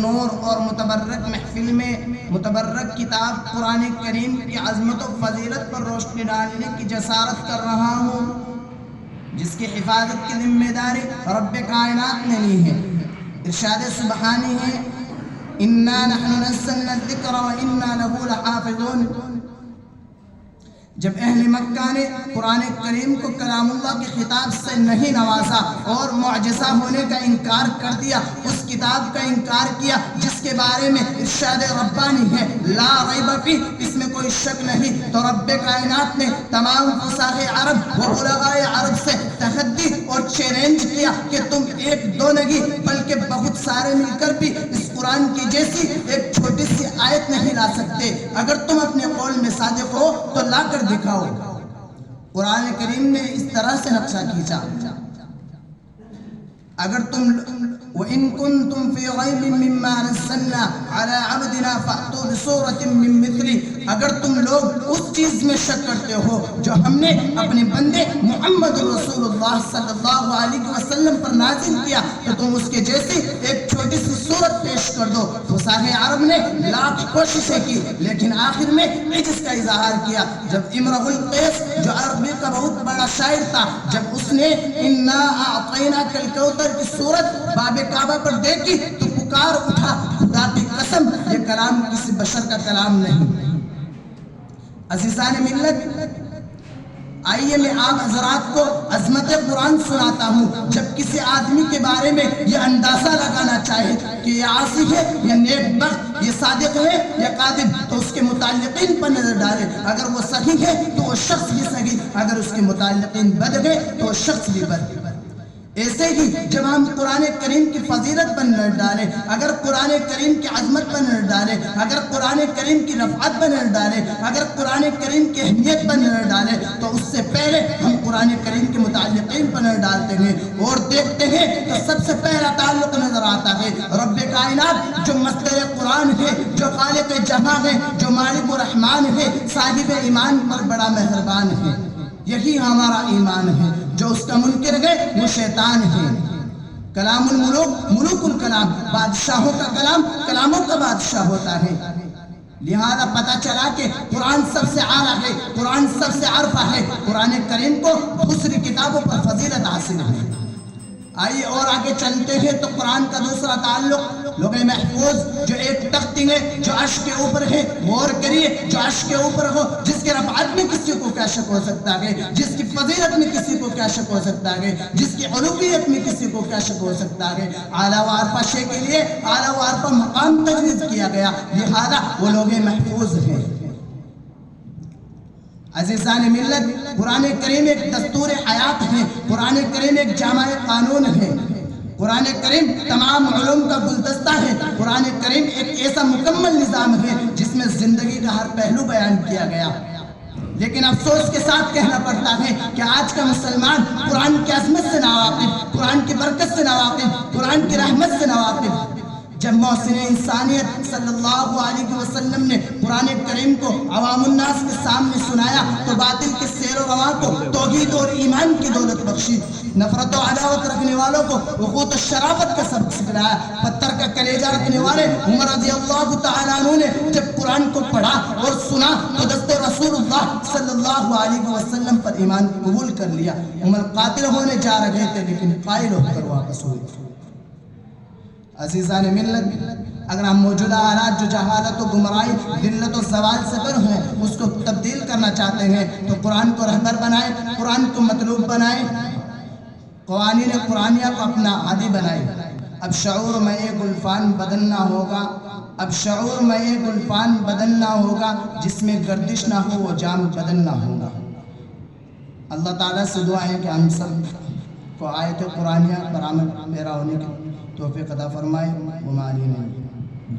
پرنور اور متبرک محفل میں متبرک کتاب قرآن کریم کی عظمت و فضیلت پر روشنی ڈالنے کی جسارت کر رہا ہوں، جس کی حفاظت کی ذمہ داری رب کائنات نے لی ہے۔ ارشاد سبحانی ہے، اِنَّا نَحْنُ نَزَّلْنَا الذِّكْرَ وَإِنَّا لَهُ لَحَافِظُونَ۔ جب اہل مکہ نے قرآن کریم کو کلام اللہ کے خطاب سے نہیں نوازا اور معجزہ ہونے کا انکار کر دیا، اس کتاب کا انکار کیا جس کے بارے میں ارشاد ربانی ہے لا ریب فیہ، اس میں کوئی شک نہیں، تو رب کائنات نے تمام فصاح عرب و بلغاء عرب سے تحدی اور چیلنج کیا کہ تم ایک دو نہیں بلکہ بہت سارے مل کر بھی اس قرآن کی جیسی ایک چھوٹی سی آیت نہیں لا سکتے۔ اگر تم اپنے قول میں صادق ہو تو لا کر دکھاؤ۔ قرآن کریم نے اس طرح سے نقشہ کھینچا، اگر تم وَإِن كُنتُمْ فِي رَيْبٍ مِّمَّا نَزَّلْنَا عَلَىٰ عَبْدِنَا فَأْتُوا بِسُورَةٍ مِّن مِّثْلِهِ، اگر تم لوگ اس چیز میں شک کرتے ہو جو ہم نے اپنے بندے محمد رسول اللہ صلی اللہ علیہ وسلم پر نازل کیا تو تم اس کے جیسی ایک چھوٹی سی صورت پیش کر دو۔ فصاح عرب نے لاکھ کوششیں کی لیکن آخر میں عجز کا اظہار کیا۔ جب امرؤ القیس جو عربی کا بہت بڑا شاعر تھا، جب اس نے انا اعطیناک الکوثر کی صورت باب کعبہ پر دیکھی تو پکار اٹھا، خدا کی قسم یہ کلام کسی بشر کا کلام نہیں۔ عزیزان ملت، آئیے میں آپ حضرات کو عظمت قرآن سناتا ہوں۔ جب کسی آدمی کے بارے میں یہ اندازہ لگانا چاہے کہ یہ عاصی ہے یا نیک بخت، یہ صادق ہے یا کاذب، تو اس کے متعلقین پر نظر ڈالے، اگر وہ صحیح ہے تو وہ شخص بھی صحیح، اگر اس کے متعلقین بد ہے تو وہ شخص بھی بد۔ ایسے ہی جب ہم قرآن کریم کی فضیلت پر نظر ڈالیں، اگر قرآن کریم کی عظمت پر نظر ڈالیں، اگر قرآن کریم کی رفعت پر نظر ڈالیں، اگر قرآن کریم کی اہمیت پر نظر ڈالیں، تو اس سے پہلے ہم قرآن کریم کے متعلقین پر نظر ڈالتے ہیں اور دیکھتے ہیں تو سب سے پہلا تعلق نظر آتا ہے رب کائنات جو مصدر قرآن ہے، جو خالق جہاں ہے، جو مالک و رحمان ہے، صاحب ایمان پر بڑا مہربان ہے۔ یہی ہمارا ایمان ہے، جو اس کا منکر ہے وہ شیطان ہے۔ کلام الملوک ملوک الکلام، بادشاہوں کا کلام کلاموں کا بادشاہ ہوتا ہے۔ لہذا پتہ چلا کہ قرآن سب سے اعلیٰ ہے، قرآن سب سے عرفہ ہے، قرآن کریم کو دوسری کتابوں پر فضیلت حاصل ہے۔ آئیے اور آگے چلتے ہیں تو قرآن کا دوسرا تعلق لوگ محفوظ جو ایک تختی ہے جو عرش کے اوپر ہے، غور کریے، جو عرش کے اوپر ہو، جس کے رفعت میں کسی کو کیا شک ہو سکتا ہے، جس کی فضیلت میں کسی کو کیا شک ہو سکتا ہے، جس کی علویت میں کسی کو کیا شک ہو سکتا ہے۔ اعلیٰ و عرفہ شے کے لیے اعلیٰ و عرفہ مقام تجویز کیا گیا، لہذا وہ لوگ محفوظ ہیں۔ عزیزان ملت، قرآن کریم ایک دستور حیات ہے، قرآن کریم ایک جامع قانون ہے، قرآن کریم تمام علوم کا گلدستہ ہے، قرآن کریم ایک ایسا مکمل نظام ہے جس میں زندگی کا ہر پہلو بیان کیا گیا۔ لیکن افسوس کے ساتھ کہنا پڑتا ہے کہ آج کا مسلمان قرآن کی عظمت سے ناواقف، قرآن کی برکت سے ناواقف، قرآن کی رحمت سے ناواقف۔ جب محسن انسانیت صلی اللہ علیہ وسلم نے قرآن کریم کو عوام الناس کے سامنے سنایا تو باطل کے سیر و رواں کو توحید اور ایمان کی دولت بخشی، نفرت و عداوت رکھنے والوں کو وقوت و شرافت کا سبق سکھلایا۔ پتھر کا کلیجہ رکھنے والے عمر رضی اللہ تعالیٰ عنہ نے جب قرآن کو پڑھا اور سنا تو دست رسول اللہ صلی اللہ علیہ وسلم پر ایمان قبول کر لیا۔ عمر قاتل ہونے جا رہے تھے لیکن قائل ہو کر واپس ہوئے۔ عزیزان ملت، اگر ہم موجودہ حالات جو جہالت و گمراہی، ذلت و زوال سے پر ہیں اس کو تبدیل کرنا چاہتے ہیں تو قرآن کو رہبر بنائیں، قرآن کو مطلوب بنائیں، قوانین قرآنیہ کو اپنا عادی بنائیں۔ اب شعور میں ایک گلفان بدلنا ہوگا، اب شعور میں ایک گلفان بدلنا ہوگا، جس میں گردش نہ ہو وہ جام بدلنا ہوگا۔ اللہ تعالیٰ سے دعا ہے کہ ہم سب کو آیت قرآنیہ پر عمل پیرا ہونے کی توفیق عطا فرمائے۔ وما علینا